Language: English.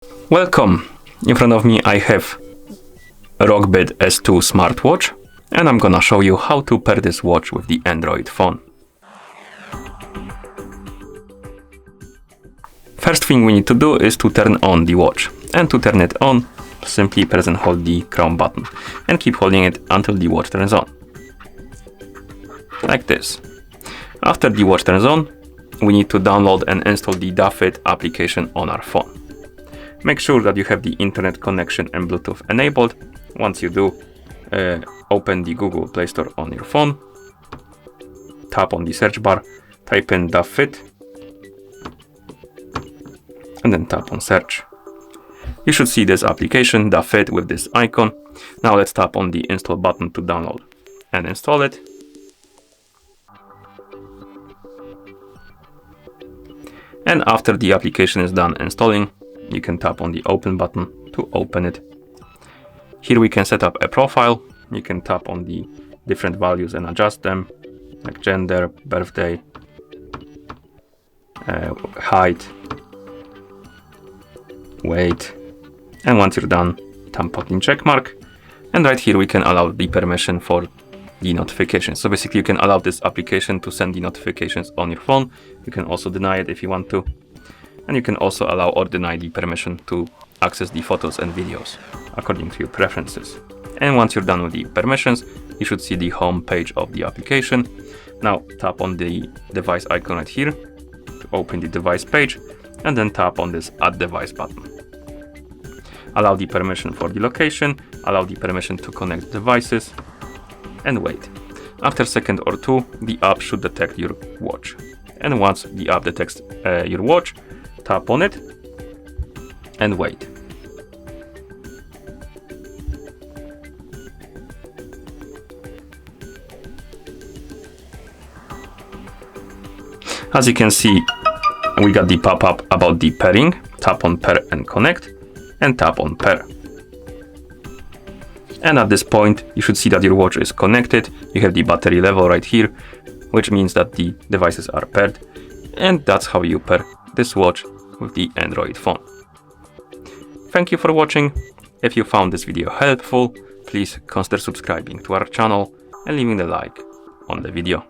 Welcome! In front of me I have ROGBID S2 smartwatch, and I'm gonna show you how to pair this watch with the Android phone. First thing we need to do is to turn on the watch, and to turn it on, simply press and hold the crown button and keep holding it until the watch turns on. Like this. After the watch turns on, we need to download and install the DAFIT application on our phone. Make sure that you have the internet connection and Bluetooth enabled. Once you do, open the Google Play Store on your phone, tap on the search bar, type in DAFIT, and then tap on search. You should see this application, DAFIT, with this icon. Now let's tap on the install button to download and install it. And after the application is done installing, you can tap on the open button to open it. Here we can set up a profile. You can tap on the different values and adjust them, like gender, birthday, height, weight. And once you're done, tap on the check mark. And right here we can allow the permission for the notifications. So basically you can allow this application to send the notifications on your phone. You can also deny it if you want to. And you can also allow or deny the permission to access the photos and videos according to your preferences. And once you're done with the permissions, you should see the home page of the application. Now tap on the device icon right here to open the device page, and then tap on this Add Device button. Allow the permission for the location, allow the permission to connect devices, and wait. After a second or two, the app should detect your watch. And once the app detects your watch, tap on it and wait. As you can see, we got the pop-up about the pairing. Tap on pair and connect, and tap on pair. And at this point, you should see that your watch is connected. You have the battery level right here, which means that the devices are paired. And that's how you pair this watch with the Android phone. Thank you for watching. If you found this video helpful, please consider subscribing to our channel and leaving a like on the video.